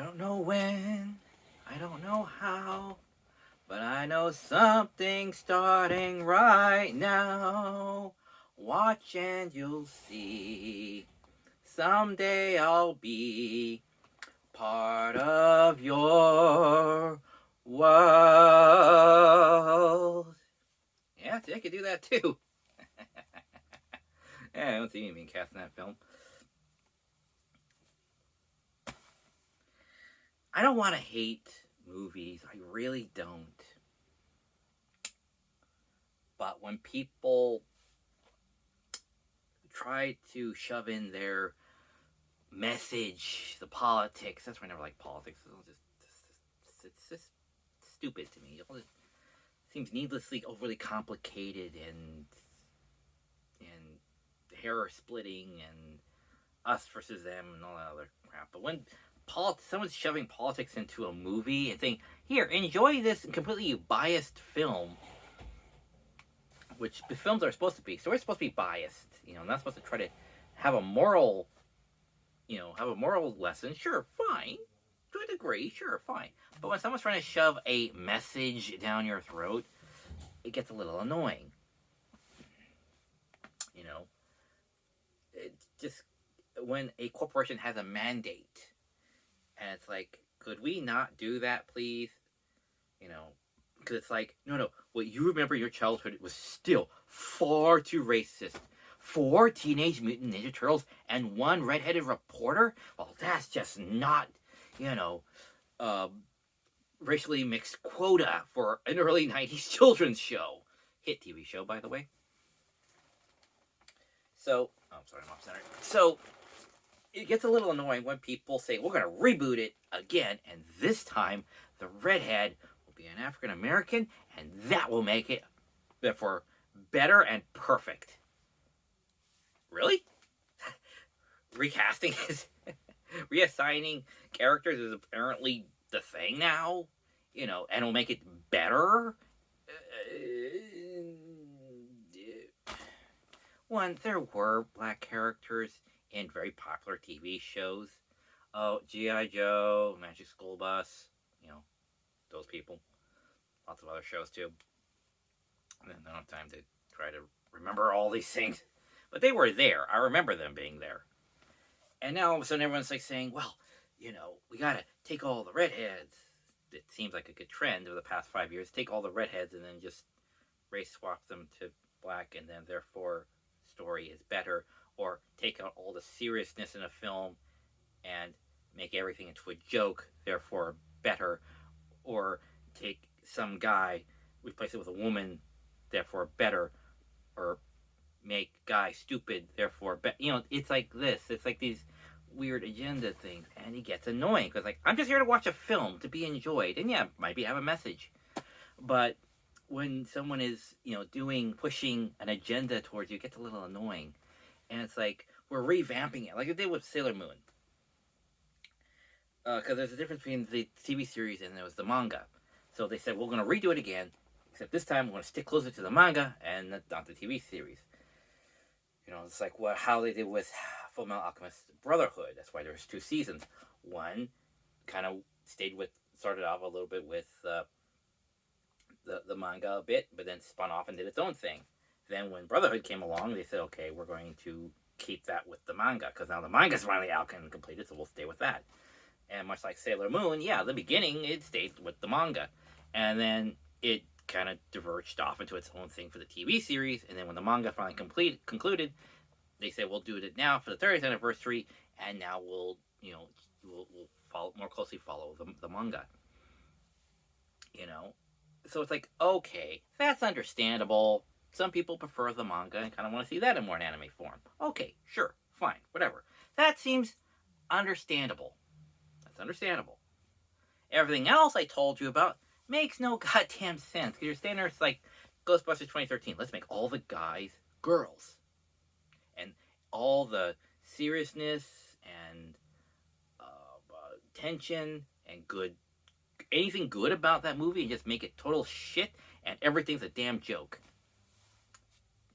don't know when, I don't know how, but I know something's starting right now. Watch and you'll see. Someday I'll be part of your world. Yeah, I could do that too. Yeah, I don't see me being cast in that film. I don't want to hate movies. I really don't. But when people try to shove in their message, the politics, that's why I never like politics. It's just stupid to me. It seems needlessly overly complicated and hair splitting and us versus them and all that other crap. But when someone's shoving politics into a movie and saying, "Here, enjoy this completely biased film," which the films are supposed to be. So we're supposed to be biased, not supposed to try to have a moral, have a moral lesson. Sure, fine, to a degree, sure, fine. But when someone's trying to shove a message down your throat, it gets a little annoying. It's just when a corporation has a mandate, and it's like, could we not do that, please? Because it's like, no, what you remember your childhood was still far too racist. 4 Teenage Mutant Ninja Turtles and 1 redheaded reporter? Well, that's just not, racially mixed quota for an early 90s children's show. Hit TV show, by the way. So, I'm sorry, I'm off center. So, it gets a little annoying when people say, we're going to reboot it again, and this time the redhead will be an African American, and that will make it, therefore, better and perfect. Really? Recasting is reassigning characters is apparently the thing now, and will make it better. One, there were black characters in very popular TV shows. Oh, G.I. Joe, Magic School Bus, those people. Lots of other shows too. And I don't have time to try to remember all these things. But they were there. I remember them being there. And now all of a sudden everyone's like saying, well, we gotta take all the redheads. It seems like a good trend over the past 5 years. Take all the redheads and then just race swap them to black, and then therefore story is better. Or take out all the seriousness in a film and make everything into a joke, therefore better. Or take some guy, replace it with a woman, therefore better. Or make guy stupid, therefore better. It's like this. It's like these weird agenda things, and it gets annoying because, I'm just here to watch a film to be enjoyed, and yeah, maybe have a message. But when someone is, pushing an agenda towards you, it gets a little annoying. And it's like, we're revamping it, like they did with Sailor Moon. Because there's a difference between the TV series and there was the manga. So they said, we're going to redo it again, except this time we're going to stick closer to the manga and not the TV series. It's like how they did with Fullmetal Alchemist Brotherhood. That's why there's 2 seasons. One kind of started off a little bit with the manga a bit, but then spun off and did its own thing. Then when Brotherhood came along, they said, okay, we're going to keep that with the manga, because now the manga's finally out and completed, so we'll stay with that. And much like Sailor Moon, yeah, the beginning, it stayed with the manga. And then it kind of diverged off into its own thing for the TV series, and then when the manga finally concluded, they said, we'll do it now for the 30th anniversary, and now we'll more closely follow the manga. So it's like, okay, that's understandable. Some people prefer the manga and kind of want to see that in more an anime form. Okay, sure, fine, whatever. That seems understandable. That's understandable. Everything else I told you about makes no goddamn sense. Because you're standing there, it's like Ghostbusters 2013. Let's make all the guys girls. And all the seriousness and tension and anything good about that movie, and just make it total shit and everything's a damn joke.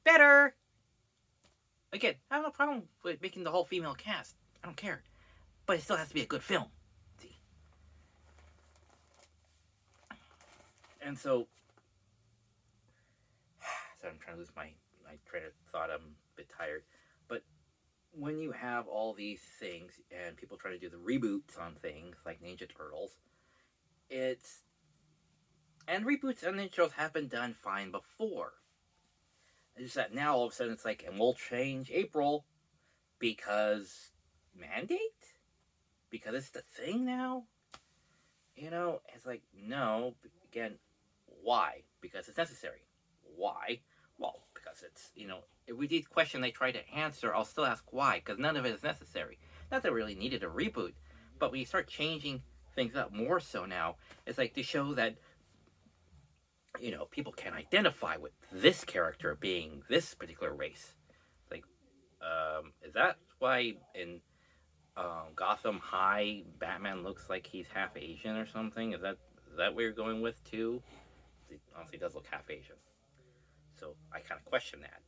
Better. Again, I have no problem with making the whole female cast. I don't care. But it still has to be a good film. See? And so I'm trying to lose my train of thought. I'm a bit tired. But when you have all these things and people try to do the reboots on things like Ninja Turtles, it's and reboots on Ninja Turtles have been done fine before. It's just that now all of a sudden it's like, and we'll change April because mandate? Because it's the thing now? It's like, no. Again, why? Because it's necessary. Why? Well, because it's, if we did question they try to answer, I'll still ask why, because none of it is necessary. Not that it really needed a reboot, but when you start changing things up more so now, it's like to show that, people can identify with this character being this particular race. Like, is that why in Gotham High, Batman looks like he's half Asian or something? Is that what you're going with too? He honestly does look half Asian. So I kind of question that.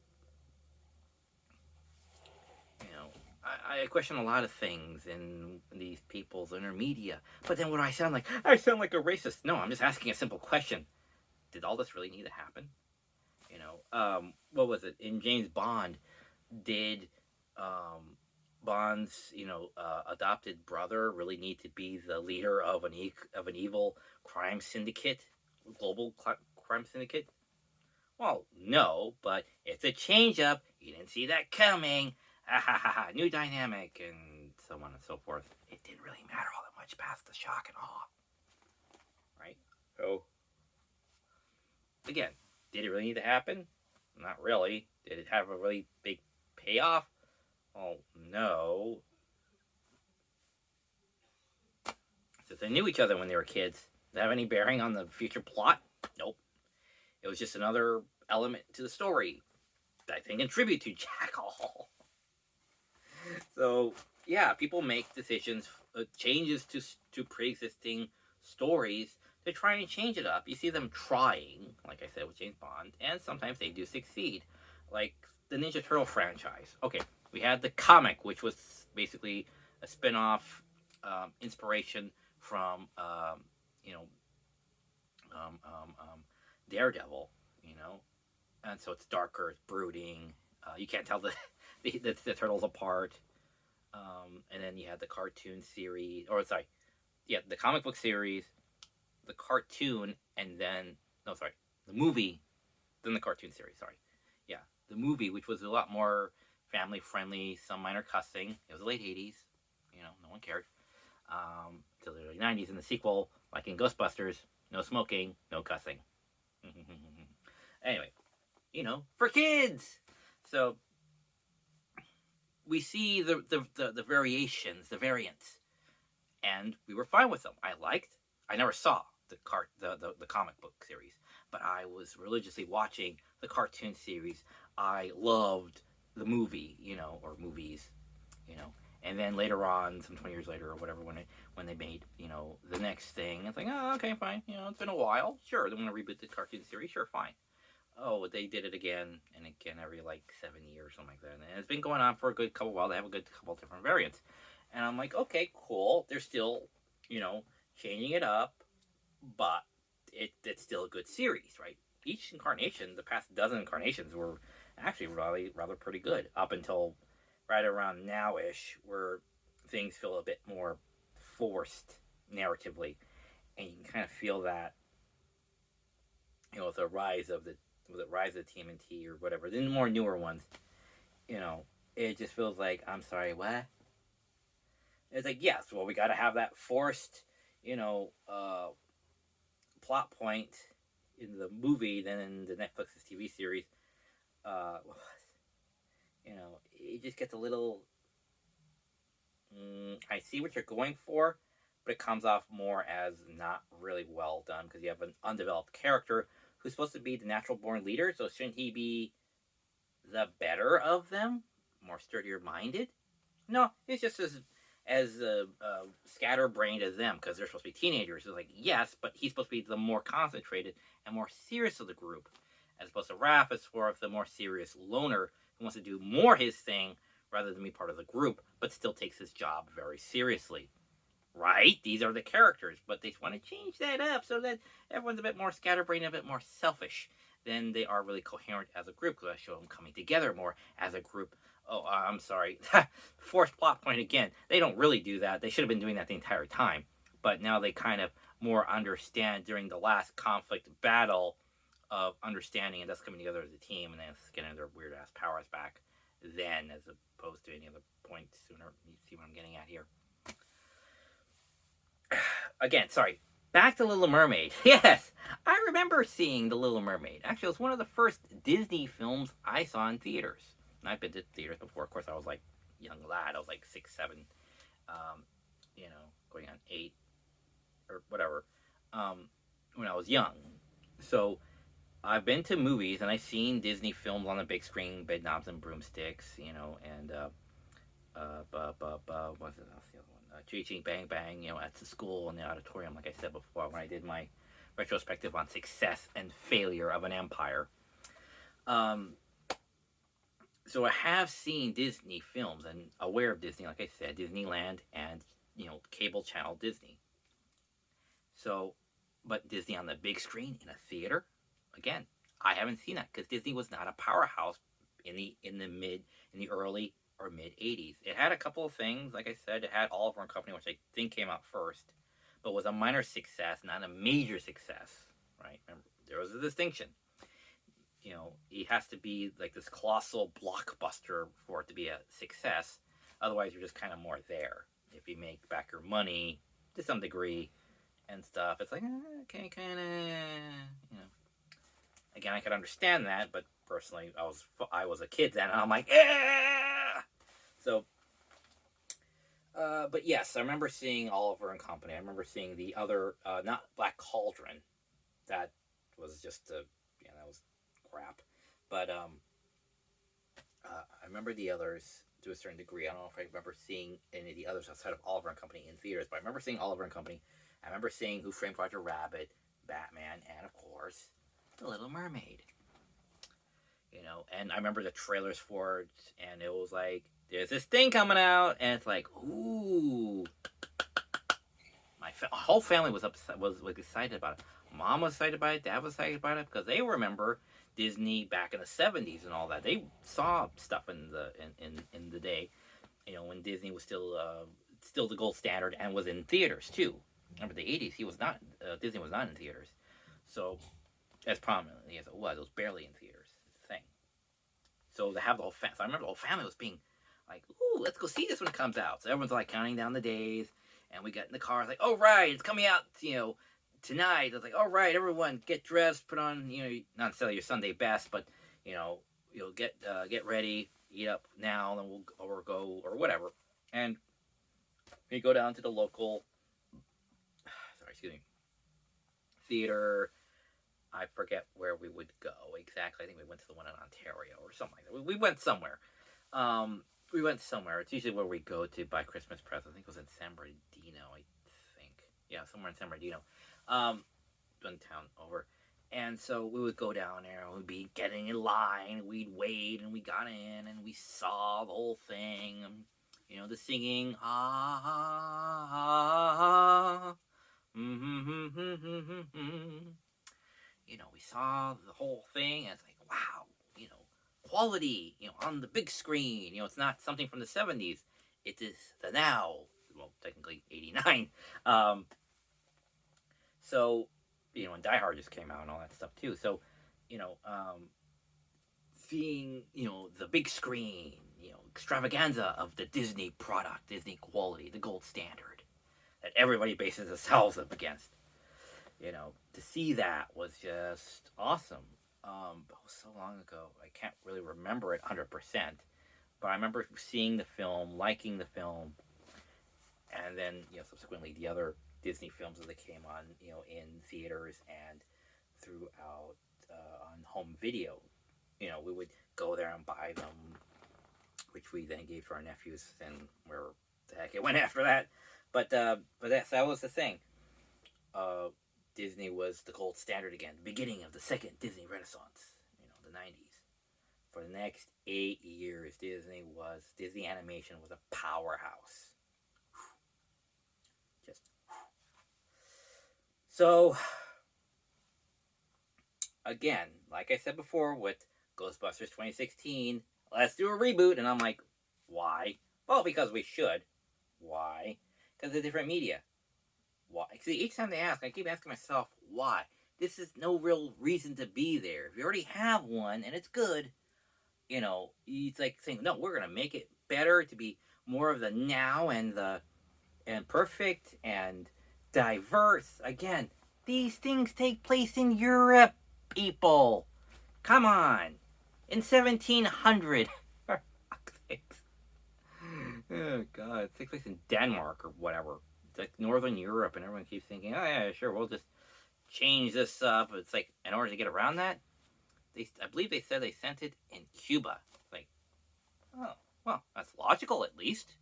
I question a lot of things in these people's intermedia. But then what do I sound like? I sound like a racist. No, I'm just asking a simple question. Did all this really need to happen? What was it? In James Bond, did Bond's, adopted brother really need to be the leader of an evil crime syndicate, global crime syndicate? Well, no, but it's a change up. You didn't see that coming. Ha ha ha ha. New dynamic and so on and so forth. It didn't really matter all that much past the shock and awe. Right? So, again, did it really need to happen? Not really. Did it have a really big payoff? Well, no. Since they knew each other when they were kids, did it have any bearing on the future plot? Nope. It was just another element to the story that I think contribute to Jackal. So, yeah, people make decisions, changes to pre-existing stories to try and change it up. You see them trying, like I said with James Bond, and sometimes they do succeed. Like the Ninja Turtle franchise. Okay, we had the comic, which was basically a spin-off inspiration from, Daredevil, and so it's darker, it's brooding. You can't tell the turtles apart. And then you had the cartoon series, the comic book series, the cartoon, and then the movie, then the cartoon series. The movie, which was a lot more family friendly, some minor cussing. It was the late '80s, no one cared. Till the early '90s, and the sequel, like in Ghostbusters, no smoking, no cussing. Anyway, for kids. So we see the variations, the variants, and we were fine with them. I never saw the comic book series, but I was religiously watching the cartoon series. I loved the movie, or movies, and then later on, some 20 years later or whatever, when they made, the next thing, it's like, oh, okay, fine, it's been a while, sure, they want to reboot the cartoon series, sure, fine. Oh, they did it again and again every 7 years, something like that. And it's been going on for a good couple while. They have a good couple different variants. And I'm like, okay, cool. They're still, changing it up, but it's still a good series, right? Each incarnation, the past dozen incarnations were actually rather pretty good up until right around now-ish, where things feel a bit more forced narratively. And you can kind of feel that, with the rise of the TMNT or whatever, the more newer ones, it just feels like, I'm sorry, what? It's like, yes, well, we got to have that forced, plot point in the movie than in the Netflix's TV series. It just gets a little. I see what you're going for, but it comes off more as not really well done because you have an undeveloped character who's supposed to be the natural born leader. So shouldn't he be the better of them, more sturdier minded? No, he's just as scatterbrained as them because they're supposed to be teenagers. It's like, yes, but he's supposed to be the more concentrated and more serious of the group, as opposed to Raph is sort of the more serious loner who wants to do more his thing rather than be part of the group, but still takes his job very seriously. right? These are the characters, but they want to change that up so that everyone's a bit more scatterbrained, a bit more selfish. Then they are really coherent as a group because I show them coming together more as a group. Oh, I'm sorry. Forced plot point again. They don't really do that. They should have been doing that the entire time. But now they kind of more understand during the last conflict battle of understanding and us coming together as a team and then getting their weird ass powers back then as opposed to any other point sooner. You see what I'm getting at here? Again, sorry. Back to Little Mermaid. Yes, I remember seeing The Little Mermaid. Actually, it was one of the first Disney films I saw in theaters. And I've been to theaters before. Of course, I was like young lad. I was like 6, 7, going on 8 or whatever when I was young. So I've been to movies and I've seen Disney films on the big screen, Bed Knobs and Broomsticks, and what's the other one? Chee Chee Bang Bang, at the school in the auditorium, like I said before, when I did my retrospective on success and failure of an empire. So I have seen Disney films and aware of Disney, like I said, Disneyland and, cable channel Disney. So, but Disney on the big screen in a theater, again, I haven't seen that because Disney was not a powerhouse in the early or mid 80s. It had a couple of things, like I said, it had Oliver and Company, which I think came out first, but was a minor success, not a major success, right? Remember, there was a distinction. It has to be like this colossal blockbuster for it to be a success. Otherwise, you're just kind of more there. If you make back your money to some degree and stuff, it's like, okay, kind of, Again, I could understand that, but personally, I was a kid then, and I'm like, yeah. So, but yes, I remember seeing Oliver and Company. I remember seeing the other, not Black Cauldron. That was just that was crap. But I remember the others to a certain degree. I don't know if I remember seeing any of the others outside of Oliver and Company in theaters, but I remember seeing Oliver and Company. I remember seeing Who Framed Roger Rabbit, Batman, and of course, The Little Mermaid. And I remember the trailers for it, and it was like, there's this thing coming out, and it's like, ooh. My whole family was excited about it. Mom was excited about it. Dad was excited about it because they remember Disney back in the 70s and all that. They saw stuff in the day, when Disney was still the gold standard and was in theaters too. Remember the 80s? Disney was not in theaters, so as prominently as it was barely in theaters. It's the thing. So to have the whole family, so I remember the whole family was being like, "Ooh, let's go see this when it comes out." So everyone's like counting down the days, and we got in the car. It's like, "Oh right, it's coming out, tonight." It's like, "All right, everyone, get dressed, put on, not necessarily your Sunday best, but you'll get ready, eat up now, and we'll go or whatever." And we go down to the local, theater. I forget where we would go exactly. I think we went to the one in Ontario or something like that. We went somewhere. It's usually where we go to buy Christmas presents. I think it was in San Bernardino, I think. Yeah, somewhere in San Bernardino. One town over. And so we would go down there and we'd be getting in line. We'd wait and we got in and we saw the whole thing. The singing. Ah, ah, ah, ah. We saw the whole thing, and it's like, wow, quality, on the big screen. It's not something from the 70s. It is the now. Well, technically 89. So, and Die Hard just came out and all that stuff too. So, seeing, the big screen, extravaganza of the Disney product, Disney quality, the gold standard that everybody bases themselves up against. To see that was just awesome. It was so long ago, I can't really remember it 100%. But I remember seeing the film, liking the film, and then subsequently the other Disney films as they came on, in theaters and throughout on home video. We would go there and buy them, which we then gave to our nephews, and where the heck it went after that. But that was the thing. Disney was the gold standard again. The beginning of the second Disney Renaissance, the 90s. For the next 8 years, Disney animation was a powerhouse. So, again, like I said before with Ghostbusters 2016, let's do a reboot. And I'm like, why? Well, because we should. Why? Because of different media. Why? See, each time they ask, I keep asking myself, why? This is no real reason to be there. If you already have one and it's good, it's like saying, no, we're gonna make it better to be more of the now and perfect and diverse. Again, these things take place in Europe, people. Come on, in 1700. Oh God, it takes place in Denmark or whatever. It's like Northern Europe, and everyone keeps thinking, oh yeah, sure, we'll just change this up. It's like in order to get around that, I believe they said they sent it in Cuba. Like, oh, well, that's logical at least.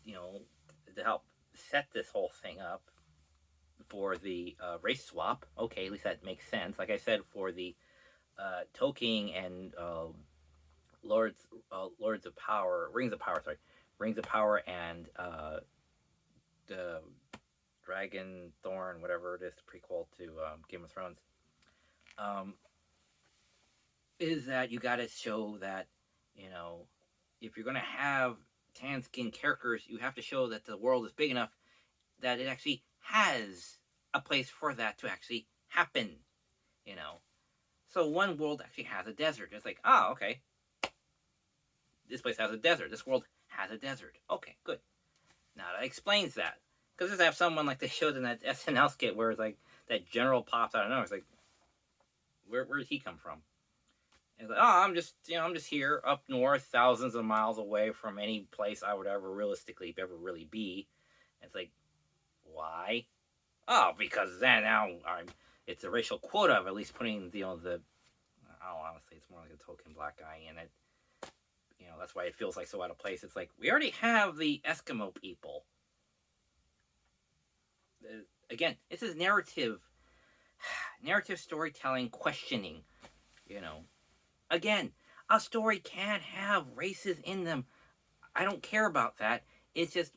To help set this whole thing up for the race swap. Okay, at least that makes sense. Like I said, for the Tolkien and Lords of Power, Rings of Power, and the Dragon Thorn, whatever it is, the prequel to Game of Thrones. Is that you got to show that if you're going to have tan skin characters, you have to show that the world is big enough that it actually has a place for that to actually happen. So one world actually has a desert. It's like, oh, okay, this place has a desert. This world has a desert. Okay, good. Now that explains that. Because just have someone like they showed in that SNL skit where it's like that general pops out of nowhere. It's like, where did he come from? And it's like, oh, I'm just here up north, thousands of miles away from any place I would ever realistically ever really be. And it's like, why? Oh, because then now it's a racial quota of at least putting honestly, it's more like a token black guy in it. That's why it feels like so out of place. It's like, we already have the Eskimo people. Again, this is narrative storytelling, questioning. Again, a story can have races in them. I don't care about that. It's just,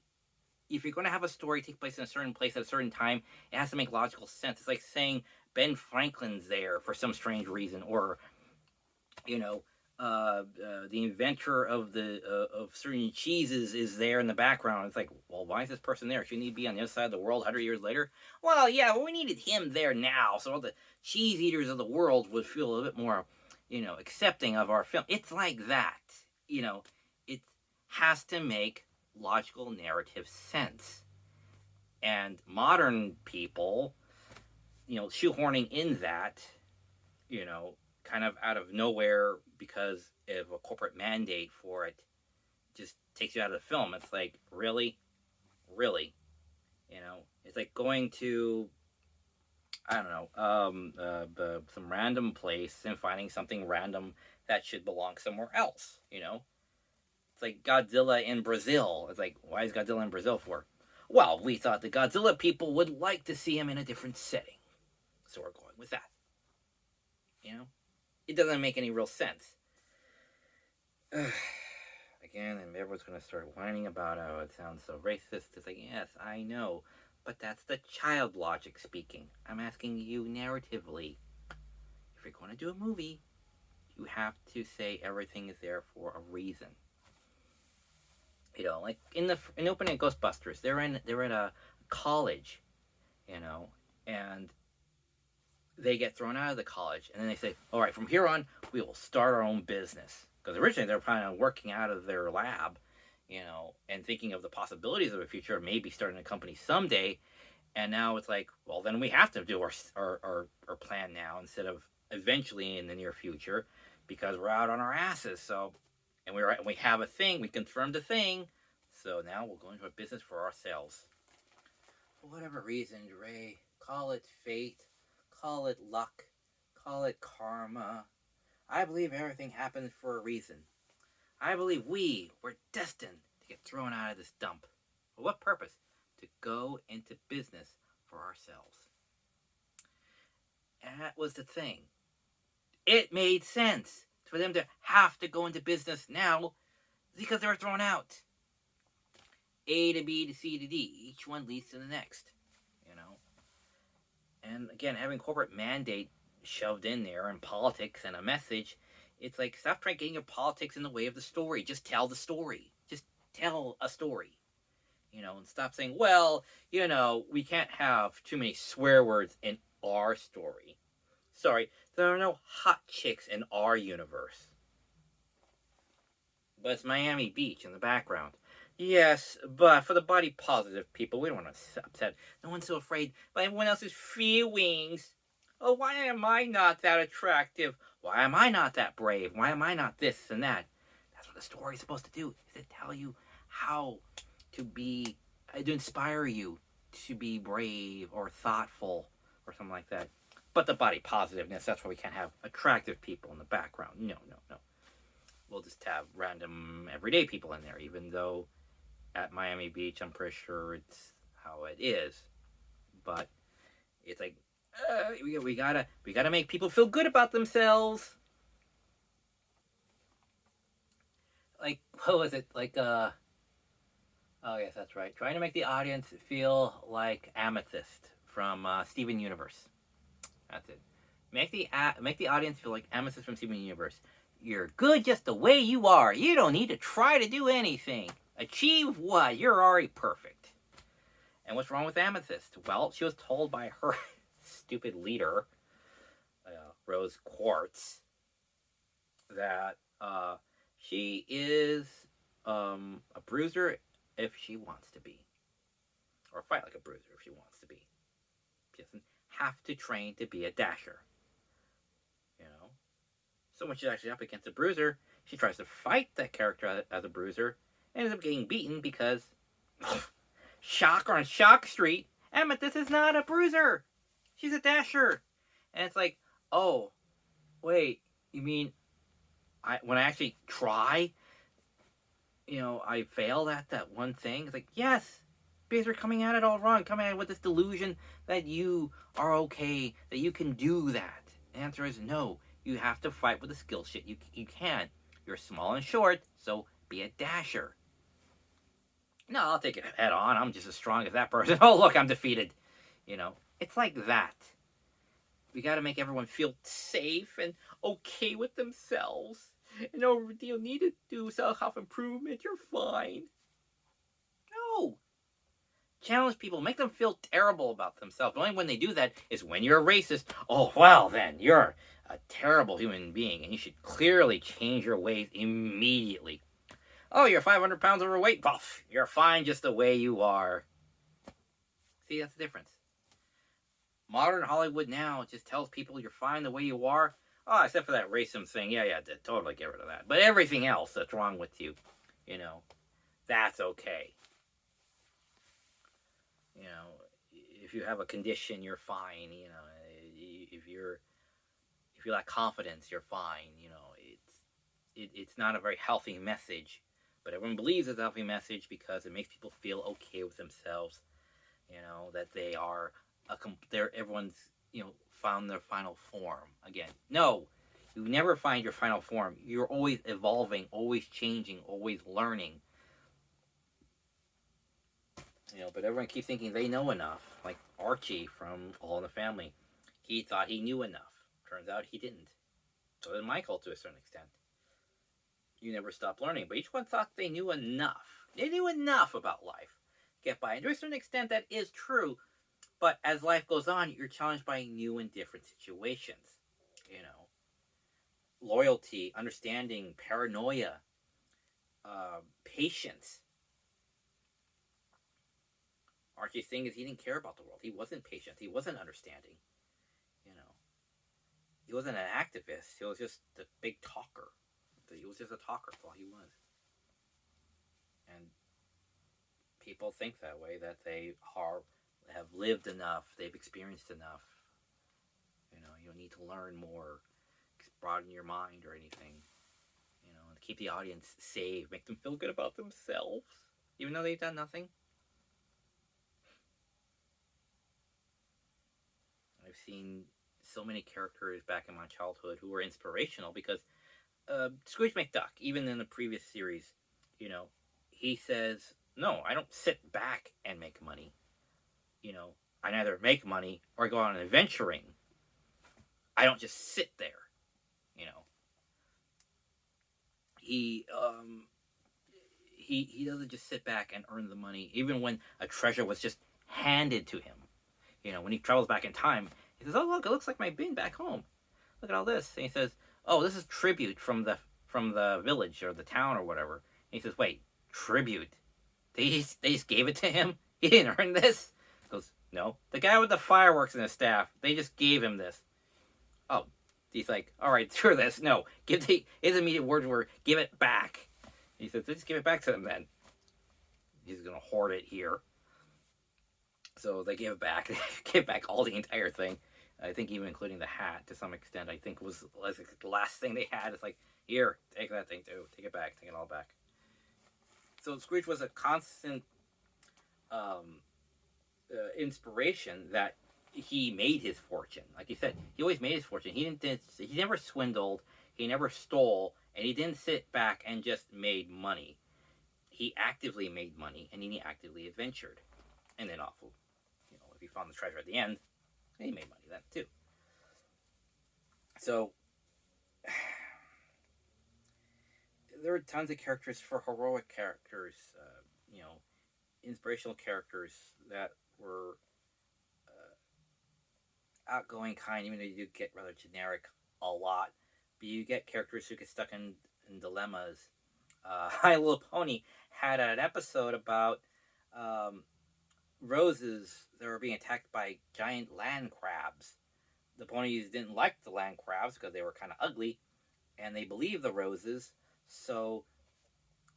if you're going to have a story take place in a certain place at a certain time, it has to make logical sense. It's like saying Ben Franklin's there for some strange reason, or the inventor of certain cheeses is there in the background. It's like, well, why is this person there? Shouldn't he be on the other side of the world 100 years later? Well, yeah, we needed him there now, so all the cheese eaters of the world would feel a little bit more, accepting of our film. It's like that. It has to make logical narrative sense. And modern people, shoehorning in that, kind of out of nowhere because of a corporate mandate for it, just takes you out of the film. It's like, really? It's like going to, I don't know, some random place and finding something random that should belong somewhere else. It's like Godzilla in Brazil. It's like, why is Godzilla in Brazil for? Well, we thought the Godzilla people would like to see him in a different setting, so we're going with that. It doesn't make any real sense. Again, and everyone's going to start whining about how it sounds so racist. It's like, yes, I know, but that's the child logic speaking. I'm asking you narratively. If you're going to do a movie, you have to say everything is there for a reason. Like in the opening of Ghostbusters, they're at a college, and they get thrown out of the college, and then they say, all right, from here on, we will start our own business. Because originally they were planning on working out of their lab, and thinking of the possibilities of a future, maybe starting a company someday. And now it's like, well, then we have to do our plan now instead of eventually in the near future, because we're out on our asses. So, and we have a thing, we confirmed a thing, so now we'll go into a business for ourselves. For whatever reason, Ray, call it fate, call it luck, call it karma. I believe everything happens for a reason. I believe we were destined to get thrown out of this dump. For what purpose? To go into business for ourselves. And that was the thing. It made sense for them to have to go into business now because they were thrown out. A to B to C to D. Each one leads to the next. And again, having corporate mandate shoved in there and politics and a message, it's like, stop trying getting your politics in the way of the story. Just tell the story. Just tell a story. And stop saying, well, we can't have too many swear words in our story. Sorry, there are no hot chicks in our universe. But it's Miami Beach in the background. Yes, but for the body positive people, we don't want to upset. No one's so afraid by everyone else's feelings. Oh, why am I not that attractive? Why am I not that brave? Why am I not this and that? That's what the story is supposed to do, is to tell you how to be, to inspire you to be brave or thoughtful or something like that. But the body positiveness, that's why we can't have attractive people in the background. No, no, no. We'll just have random everyday people in there, even though at Miami Beach, I'm pretty sure it's how it is. But it's like, we gotta make people feel good about themselves. Like, what was it? Like, oh yes, that's right. Trying to make the audience feel like Amethyst from Steven Universe. That's it. Make the audience feel like Amethyst from Steven Universe. You're good just the way you are. You don't need to try to do anything. Achieve what? You're already perfect. And what's wrong with Amethyst? Well, she was told by her stupid leader, Rose Quartz, that she is a bruiser if she wants to be. Or fight like a bruiser if she wants to be. She doesn't have to train to be a dasher. So when she's actually up against a bruiser, she tries to fight that character as a bruiser and ends up getting beaten because, shock on Shock Street, Amethyst is not a bruiser. She's a dasher. And it's like, oh, wait, you mean when I actually try, I failed at that one thing? It's like, yes, because you're coming at it all wrong, coming at it with this delusion that you are okay, that you can do that. The answer is no. You have to fight with the skill shit you can. You're small and short, so be a dasher. No, I'll take it head on. I'm just as strong as that person. Oh, look, I'm defeated. It's like that. We got to make everyone feel safe and okay with themselves. No, you need to do self-improvement. You're fine. No. Challenge people. Make them feel terrible about themselves. Only when they do that is when you're a racist. Oh, well, then you're a terrible human being, and you should clearly change your ways immediately. Oh, you're 500 pounds overweight? Buff. You're fine just the way you are. See, that's the difference. Modern Hollywood now just tells people you're fine the way you are. Oh, except for that racism thing. Yeah, totally get rid of that. But everything else that's wrong with you, that's okay. If you have a condition, you're fine. If you lack confidence, you're fine. It's not a very healthy message, but everyone believes it's a healthy message because it makes people feel okay with themselves. That they are everyone's found their final form again. No, you never find your final form. You're always evolving, always changing, always learning. But everyone keeps thinking they know enough. Like Archie from All in the Family. He thought he knew enough. Turns out he didn't. So did Michael to a certain extent. You never stop learning. But each one thought they knew enough. They knew enough about life. Get by. And to a certain extent that is true. But as life goes on, you're challenged by new and different situations. Loyalty, understanding, paranoia, patience. Archie's thing is he didn't care about the world. He wasn't patient. He wasn't understanding. He wasn't an activist. He was just a big talker. He was just a talker. That's all he was. And people think that way, that they have lived enough, they've experienced enough. You don't need to learn more, broaden your mind or anything. And keep the audience safe, make them feel good about themselves, even though they've done nothing. I've seen so many characters back in my childhood who were inspirational because Scrooge McDuck, even in the previous series, he says, no, I don't sit back and make money. I either make money or go on adventuring. I don't just sit there. You know, he he doesn't just sit back and earn the money, even when a treasure was just handed to him. When he travels back in time, he says, "Oh look, it looks like my bin back home. Look at all this." And he says, "Oh, this is tribute from the village or the town or whatever." And he says, "Wait, tribute? They just gave it to him. He didn't earn this." He goes, "No, the guy with the fireworks and his staff. They just gave him this." Oh, he's like, "All right, screw this. No, his immediate words were, 'Give it back.'" He says, "Just give it back to them then." He's gonna hoard it here. So they give it back. They give back all the entire thing. I think even including the hat to some extent. I think was like the last thing they had. It's like, here, take that thing too. Take it back. Take it all back. So Scrooge was a constant inspiration that he made his fortune. Like you said, he always made his fortune. He never swindled. He never stole, and he didn't sit back and just made money. He actively made money, and he actively adventured. And then awful, if he found the treasure at the end, he made money then too. So there are tons of characters for heroic characters, inspirational characters that were outgoing, kind, even though you do get rather generic a lot. But you get characters who get stuck in dilemmas. My Little Pony had an episode about roses that were being attacked by giant land crabs. The ponies didn't like the land crabs because they were kind of ugly, and they believed the roses, so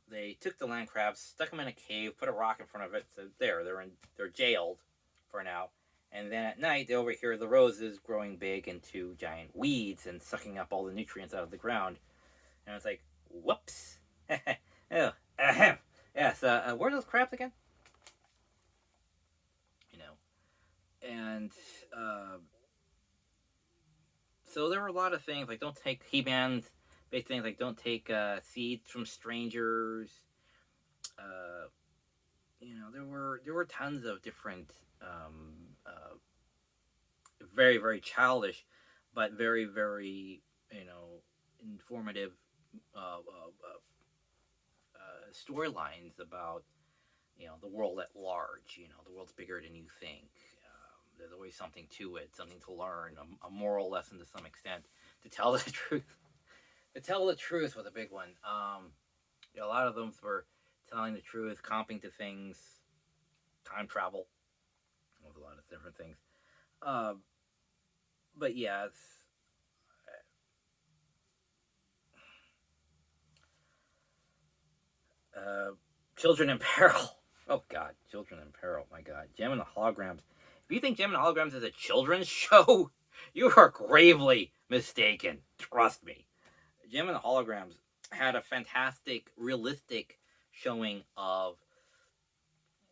they took the land crabs, stuck them in a cave, put a rock in front of it, so they're jailed for now. And then at night, they overhear the roses growing big into giant weeds and sucking up all the nutrients out of the ground. And it's like, whoops. Oh, ahem. Yes, where are those crabs again? And so there were a lot of things, like don't take He-Man's big things, like don't take seeds from strangers. There were tons of different very, very childish, but very, very, informative storylines about, the world at large. The world's bigger than you think. There's always something to it, something to learn, a moral lesson to some extent. To tell the truth. To tell the truth was a big one. A lot of them were telling the truth, comping to things, time travel, with a lot of different things. But yeah, it's, Children in Peril. Oh God, Children in Peril. My God, Gem and the Holograms. If you think Gem and the Holograms is a children's show, you are gravely mistaken. Trust me. Gem and the Holograms had a fantastic, realistic showing of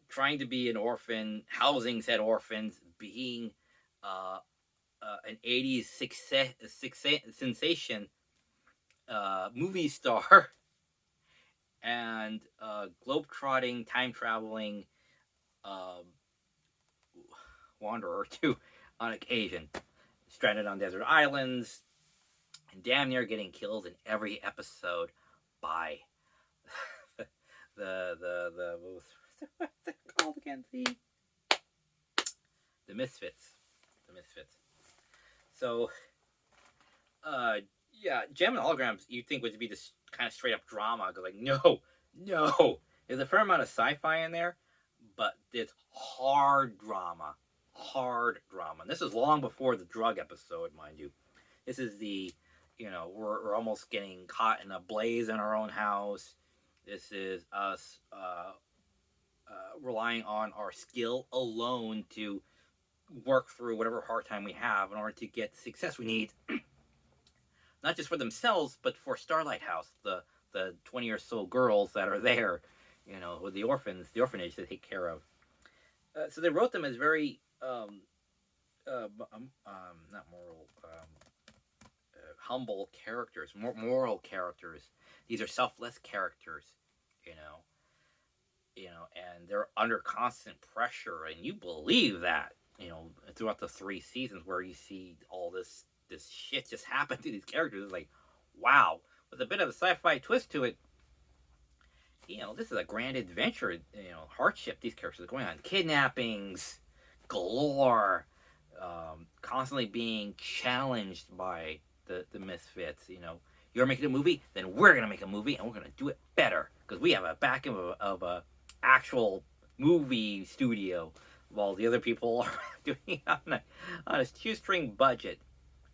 trying to be an orphan, housing said orphans, being an 80s sensation, movie star, and globe-trotting, time-traveling wanderer too, on occasion. Stranded on desert islands, and damn near getting killed in every episode by what's it called again? The Misfits. The Misfits. So, yeah, Gem and Holograms you'd think would be this kind of straight up drama. Go like, no. There's a fair amount of sci-fi in there, but it's hard drama. And this is long before the drug episode, mind you. This is the, we're almost getting caught in a blaze in our own house. This is us relying on our skill alone to work through whatever hard time we have in order to get the success we need. Not just for themselves, but for Starlight House, the 20 or so girls that are there, with the orphanage to take care of. So they wrote them as very, not moral, humble characters, moral characters. These are selfless characters, and they're under constant pressure, and you believe that. throughout the 3 seasons where you see all this shit just happen to these characters. It's like, wow, with a bit of a sci-fi twist to it. This is a grand adventure. Hardship these characters are going on, kidnappings galore, constantly being challenged by the misfits. You're making a movie, then we're gonna make a movie, and we're gonna do it better because we have a backing of a actual movie studio, while the other people are doing it on a shoestring budget,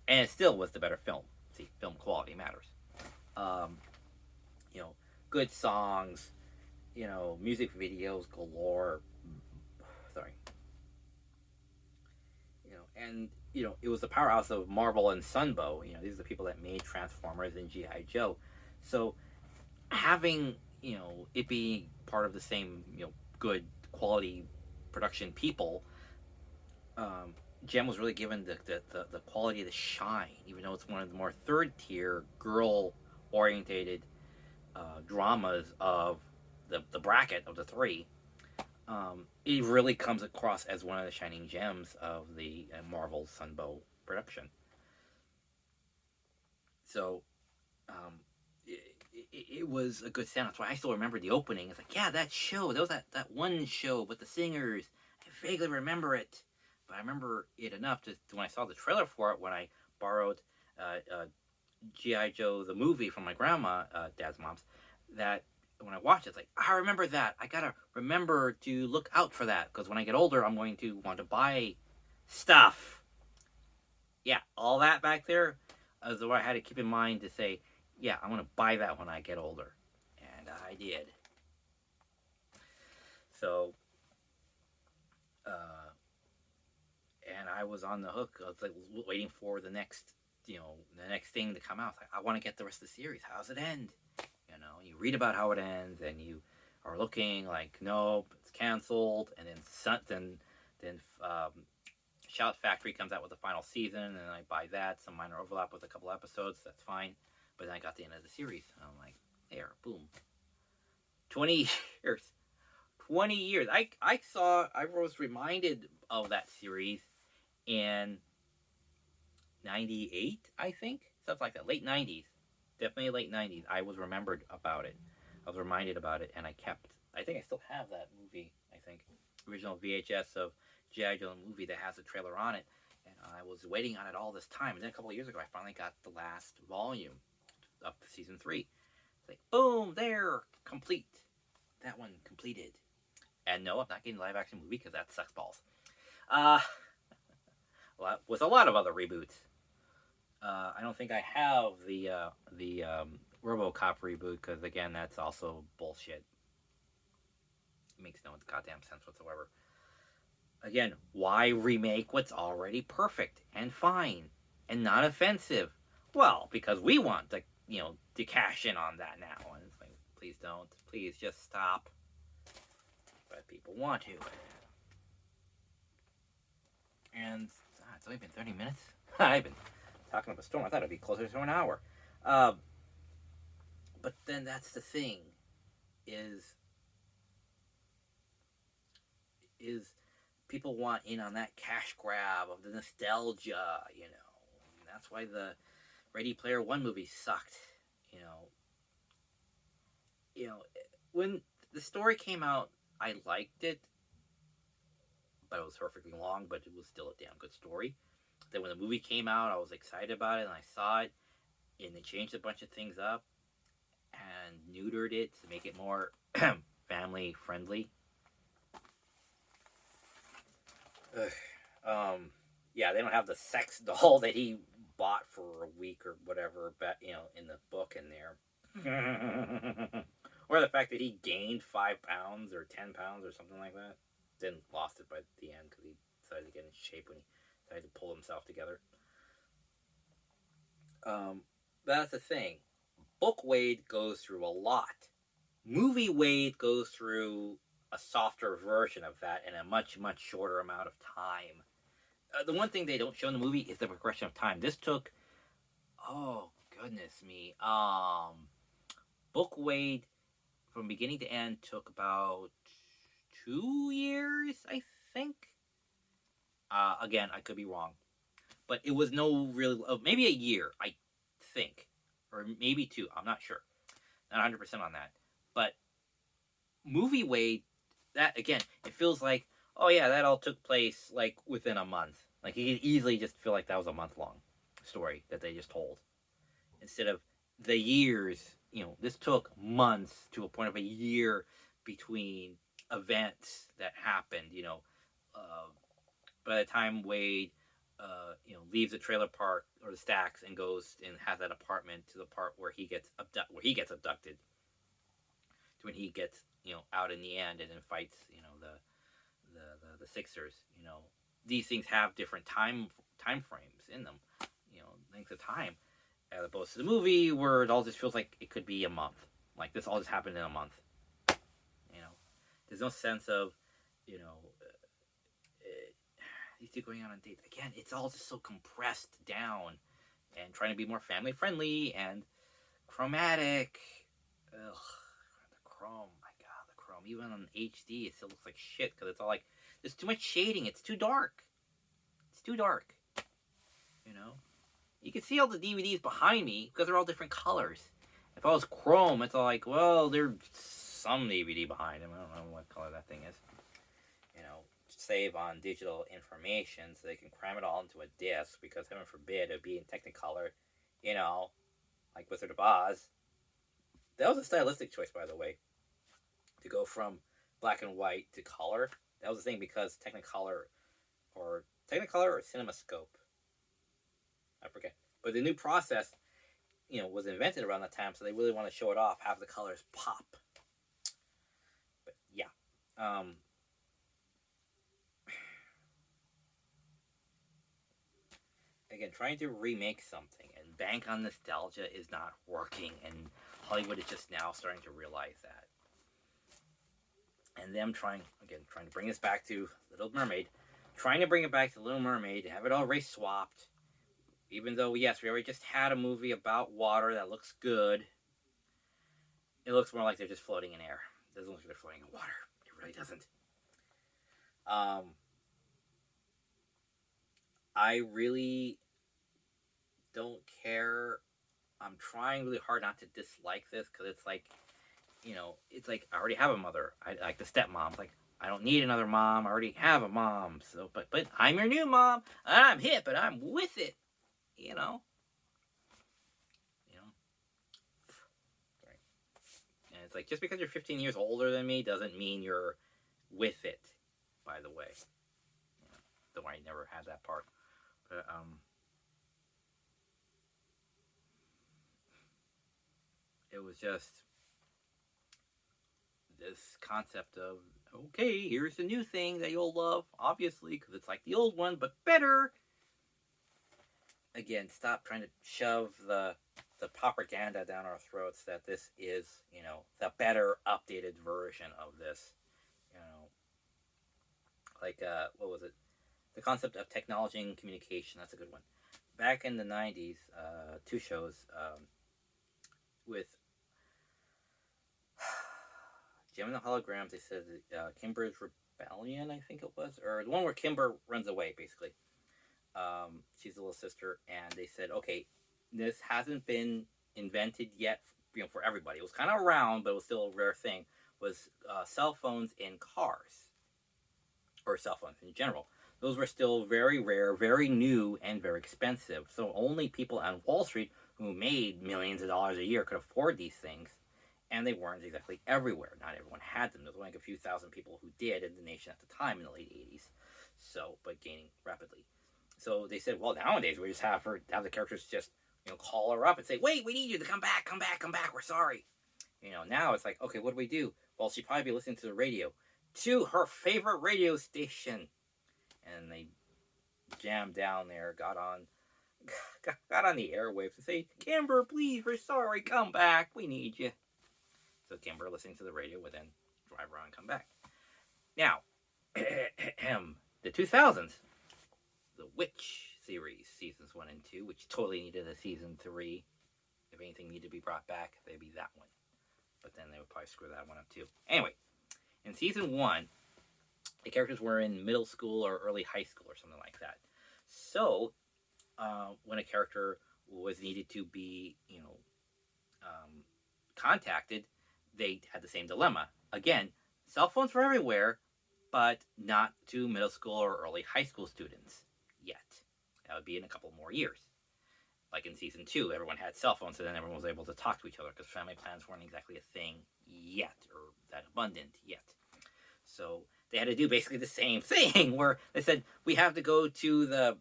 and it still was the better film. See, film quality matters. Um, you know, Good songs, music videos galore. Sorry. And it was the powerhouse of Marvel and Sunbow. These are the people that made Transformers and GI Joe. So having it be part of the same good quality production people, Gem was really given the quality of the shine, even though it's one of the more third tier girl orientated dramas of the bracket of the three. It really comes across as one of the shining gems of the Marvel Sunbow production. So, it was a good sound. That's why I still remember the opening. It's like, yeah, that show. That was that one show with the singers. I vaguely remember it, but I remember it enough to when I saw the trailer for it when I borrowed G.I. Joe the movie from my grandma, dad's mom's, that when I watch it, it's like, I remember that. I gotta remember to look out for that because when I get older, I'm going to want to buy stuff. Yeah, all that back there is what I had to keep in mind to say, yeah, I'm going to buy that when I get older. And I did. So, and I was on the hook. I was like waiting for the next thing to come out. Like, I want to get the rest of the series. How does it end? You read about how it ends, and you are looking like, nope, it's canceled. And then Shout Factory comes out with the final season, and I buy that. Some minor overlap with a couple episodes. That's fine. But then I got the end of the series, and I'm like, there, boom. 20 years. 20 years. I was reminded of that series in 98, I think. Stuff like that. Late 90s. Definitely late 90s. I was remembered about it. I was reminded about it, and I think I still have that movie, I think. Original VHS of G.I. Joe movie that has a trailer on it. And I was waiting on it all this time. And then a couple of years ago, I finally got the last volume of season 3. It's like, boom, there, complete. That one completed. And no, I'm not getting a live action movie because that sucks balls. With a lot of other reboots. I don't think I have the RoboCop reboot because, again, that's also bullshit. It makes no goddamn sense whatsoever. Again, why remake what's already perfect and fine and not offensive? Well, because we want to cash in on that now. And it's like, please don't. Please just stop. But people want to. And it's only been 30 minutes. I've been talking about a storm. I thought it'd be closer to an hour. But then that's the thing, is people want in on that cash grab of the nostalgia, And that's why the Ready Player One movie sucked, When the story came out, I liked it, but it was perfectly long, but it was still a damn good story. Then when the movie came out, I was excited about it, and I saw it, and they changed a bunch of things up and neutered it to make it more family friendly. Yeah, they don't have the sex doll that he bought for a week or whatever, but in the book in there. Or the fact that he gained 5 pounds or 10 pounds or something like that. Then lost it by the end because he decided to get in shape when he decided to pull himself together. That's the thing. Book Wade goes through a lot. Movie Wade goes through a softer version of that in a much, much shorter amount of time. The one thing they don't show in the movie is the progression of time. This took, oh goodness me, Book Wade from beginning to end took about 2 years, I think. Again, I could be wrong, but it was no real maybe a year, I think, or maybe 2. I'm not sure, not 100% on that. But movie way, that again, it feels like, oh yeah, that all took place like within a month. Like you could easily just feel like that was a month long story that they just told, instead of the years. This took months to a point of a year between events that happened. By the time Wade, leaves the trailer park or the stacks and goes and has that apartment, to the part where he gets abducted, to when he gets out in the end and then fights the Sixers. These things have different time frames in them. Length of time, as opposed to the movie where it all just feels like it could be a month. Like this all just happened in a month. There's no sense of these two going out on dates. Again, it's all just so compressed down and trying to be more family friendly and chromatic. Ugh, the chrome. My God, the chrome. Even on HD, it still looks like shit because it's all like there's too much shading. It's too dark. It's too dark. You can see all the DVDs behind me because they're all different colors. If I was chrome, it's all like, well, there's some DVD behind them. I don't know what color that thing is. Save on digital information so they can cram it all into a disc, because heaven forbid it would be in Technicolor, like Wizard of Oz. That was a stylistic choice, by the way, to go from black and white to color. That was the thing, because Technicolor or CinemaScope, I forget, but the new process was invented around that time, so they really want to show it off, have the colors pop. But yeah, again, trying to remake something and bank on nostalgia is not working, and Hollywood is just now starting to realize that. And them trying to bring us back to Little Mermaid, trying to bring it back to Little Mermaid, have it all race swapped, even though, yes, we already just had a movie about water that looks good. It looks more like they're just floating in air. It doesn't look like they're floating in water. It really doesn't. I really don't care. I'm trying really hard not to dislike this, because it's like, it's like I already have a mother. I like the stepmom. It's like, I don't need another mom. I already have a mom. So, but I'm your new mom. I'm hip and I'm with it. Right. And it's like, just because you're 15 years older than me doesn't mean you're with it. By the way, don't worry, I never had that part. But it was just this concept of, okay, here's the new thing that you'll love, obviously, because it's like the old one, but better. Again, stop trying to shove the propaganda down our throats that this is, the better updated version of this. Like, what was it? The concept of technology and communication, that's a good one. Back in the 90s, 2 shows with Gem and the Holograms, they said Kimber's Rebellion, I think it was, or the one where Kimber runs away, basically. She's the little sister, and they said, okay, this hasn't been invented yet, for everybody. It was kind of around, but it was still a rare thing, was cell phones in cars, or cell phones in general. Those were still very rare, very new, and very expensive. So only people on Wall Street who made millions of dollars a year could afford these things, and they weren't exactly everywhere. Not everyone had them. There was only like a few thousand people who did in the nation at the time in the late 80s. So, but gaining rapidly. So they said, well, nowadays we just have the characters just call her up and say, wait, we need you to come back, we're sorry. Now it's like, okay, what do we do? Well, she'd probably be listening to the radio, to her favorite radio station. And they jammed down there, got on the airwaves and say, Kimber, please, we're sorry, come back, we need you. So Kimber, listening to the radio, would then drive around and come back. Now, the 2000s, the Witch series, seasons 1 and 2, which totally needed a season 3. If anything needed to be brought back, they'd be that one. But then they would probably screw that one up too. Anyway, in season 1, the characters were in middle school or early high school or something like that. So when a character was needed to be, contacted, they had the same dilemma. Again, cell phones were everywhere, but not to middle school or early high school students yet. That would be in a couple more years. Like in season 2, everyone had cell phones, so then everyone was able to talk to each other because family plans weren't exactly a thing yet, or that abundant yet. So they had to do basically the same thing, where they said we have to go to the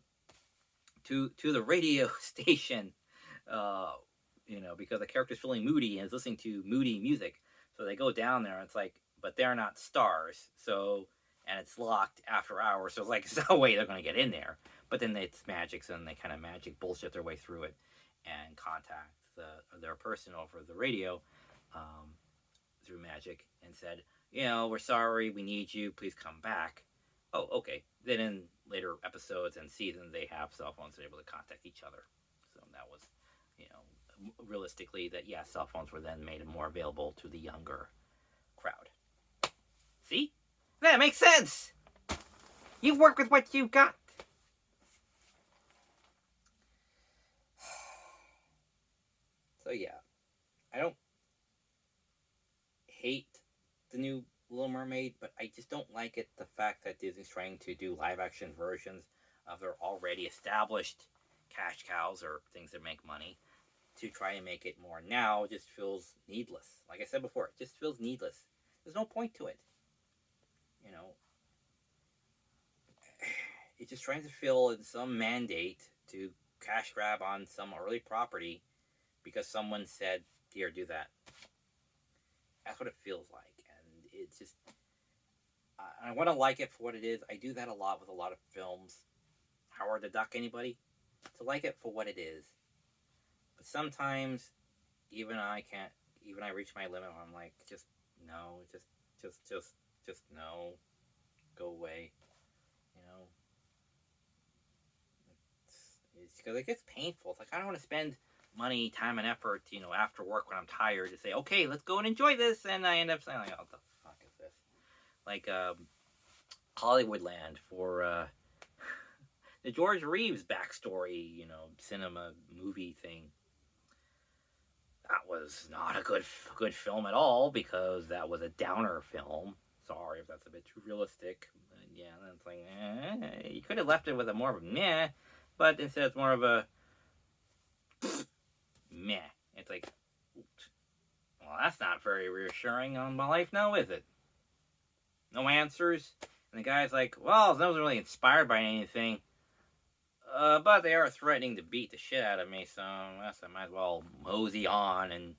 radio station, because the character's feeling moody and is listening to moody music. So they go down there, and it's like, but they're not stars, so, and it's locked after hours, so it's like, there's no way they're going to get in there. But then it's magic, so then they kind of magic bullshit their way through it and contact their person over the radio through magic and said, we're sorry, we need you, please come back. Oh, okay. Then in later episodes and seasons, they have cell phones and able to contact each other. So that was, realistically, that, cell phones were then made more available to the younger crowd. See? That makes sense! You work with what you got! So I don't hate the new Little Mermaid, but I just don't like it, the fact that Disney's trying to do live action versions of their already established cash cows or things that make money to try and make it more now. Just feels needless. Like I said before, it just feels needless. There's no point to it. It's just trying to fill in some mandate to cash grab on some early property because someone said, here, do that. That's what it feels like. And it's just, I want to like it for what it is. I do that a lot with a lot of films. Howard the Duck, anybody? To like it for what it is. But sometimes, even I reach my limit where I'm like, just no, just no, go away. It's because it gets painful. It's like, I don't want to spend money, time, and effort, after work when I'm tired to say, okay, let's go and enjoy this, and I end up saying, like, what the fuck is this? Like, Hollywoodland for, the George Reeves backstory, cinema movie thing. That was not a good film at all, because that was a downer film. Sorry if that's a bit too realistic. But then it's like, you could have left it with a more of a meh, but instead it's more of a meh. It's like, well, that's not very reassuring on my life now, is it? No answers. And the guy's like, well, I wasn't really inspired by anything. But they are threatening to beat the shit out of me, so I might as well mosey on and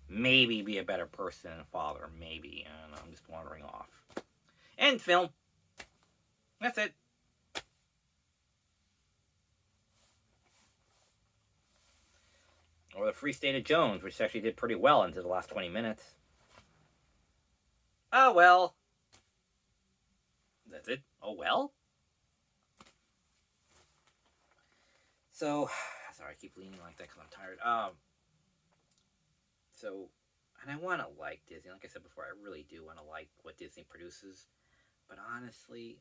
maybe be a better person and father. Maybe. I don't know, I'm just wandering off. End film. That's it. Or the Free State of Jones, which actually did pretty well into the last 20 minutes. Oh, well. That's it? Oh, well? So, sorry, I keep leaning like that because I'm tired. And I want to like Disney. Like I said before, I really do want to like what Disney produces. But honestly,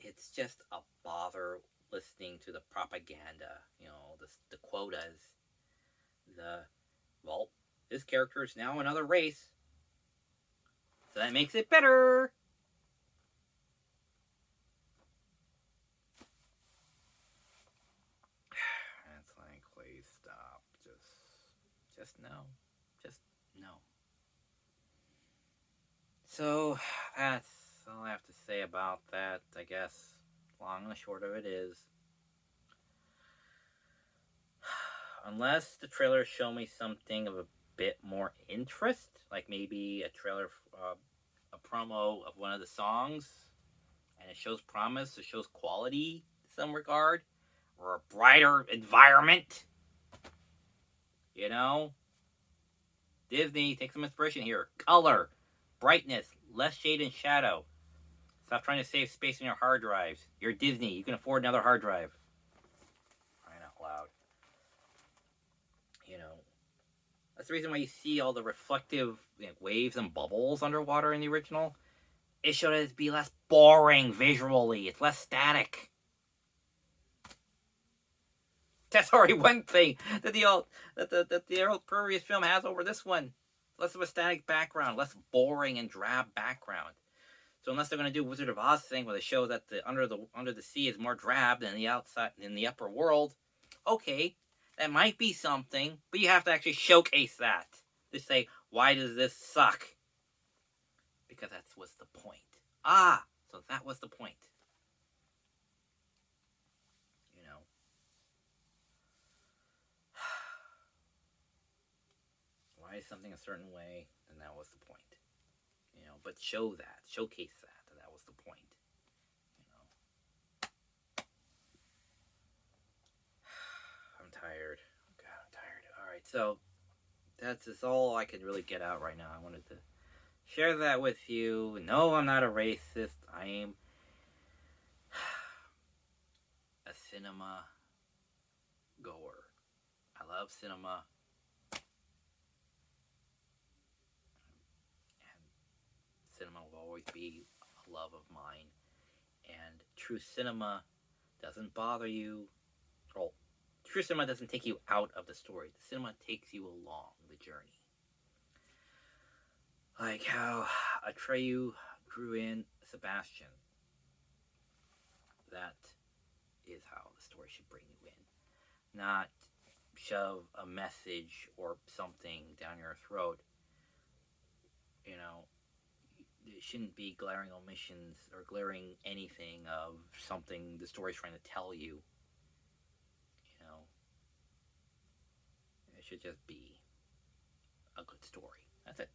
it's just a bother listening to the propaganda, the quotas. This character is now another race. So that makes it better. It's like, please stop. Just no. Just no. So, that's all I have to say about that, I guess. Long and the short of it is, unless the trailers show me something of a bit more interest, like maybe a trailer, a promo of one of the songs, and it shows promise, it shows quality in some regard, or a brighter environment, Disney, take some inspiration here. Color, brightness, less shade and shadow. Stop trying to save space in your hard drives. You're Disney, you can afford another hard drive. Crying out loud. That's the reason why you see all the reflective waves and bubbles underwater in the original. It should be less boring visually. It's less static. That's already one thing that the previous film has over this one. Less of a static background, less boring and drab background. So unless they're going to do Wizard of Oz thing where they show that the under the sea is more drab than the outside in the upper world, okay, that might be something, but you have to actually showcase that to say why does this suck? Because that was the point. So that was the point. You know. Why is something a certain way? Then that was the point. You know, but showcase that was the point. You know. I'm tired. God, I'm tired. Alright, so that's all I can really get out right now. I wanted to share that with you. No, I'm not a racist. I am a cinema goer. I love cinema. And cinema will always be a love of mine. And true cinema doesn't bother you. Well, true cinema doesn't take you out of the story. The cinema takes you along the journey. Like how Atreyu drew in Sebastian. That is how the story should bring you in. Not shove a message or something down your throat. You know, it shouldn't be glaring omissions or glaring anything of something the story's trying to tell you. You know, it should just be a good story. That's it.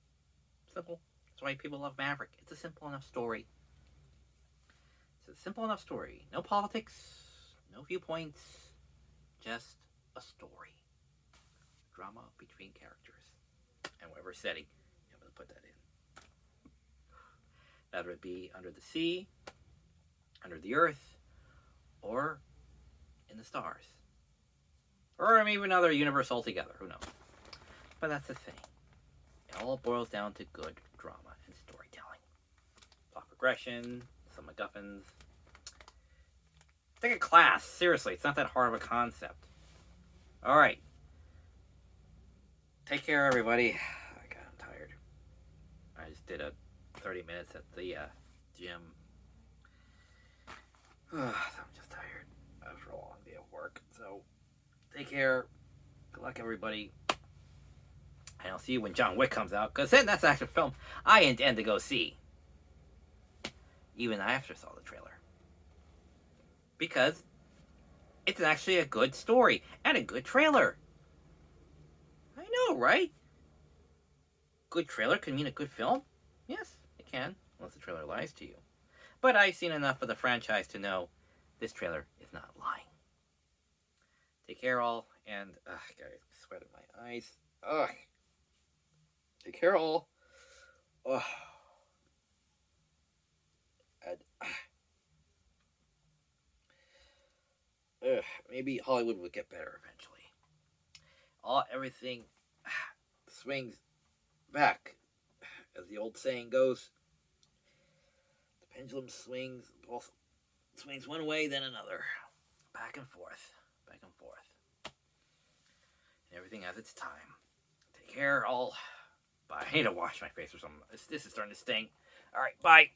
Simple. That's why people love Maverick. It's a simple enough story. It's a simple enough story. No politics, no viewpoints, just a story. Drama between characters. And whatever setting I'm going to put that in. That would be under the sea, under the earth, or in the stars. Or maybe another universe altogether. Who knows? But that's the thing. It all boils down to good drama and storytelling. Plot progression, some MacGuffins. Take a class. Seriously, it's not that hard of a concept. Alright. Take care, everybody. God, I'm tired. I just did a 30 minutes at the gym. I'm just tired after a long day of work. So, take care. Good luck, everybody. And I'll see you when John Wick comes out, because then that's an actual film I intend to go see. Even after I saw the trailer. Because it's actually a good story and a good trailer. I know, right? Good trailer can mean a good film? Yes, it can, unless the trailer lies to you. But I've seen enough of the franchise to know this trailer is not lying. Take care, all, and guys, sweat in my eyes. Ugh. Take care, all. Ugh. And, maybe Hollywood would get better eventually. Everything swings back, as the old saying goes. The pendulum swings one way, then another, back and forth, and everything has its time. Take care, all. Bye. I need to wash my face or something. This is starting to stink. All right, bye.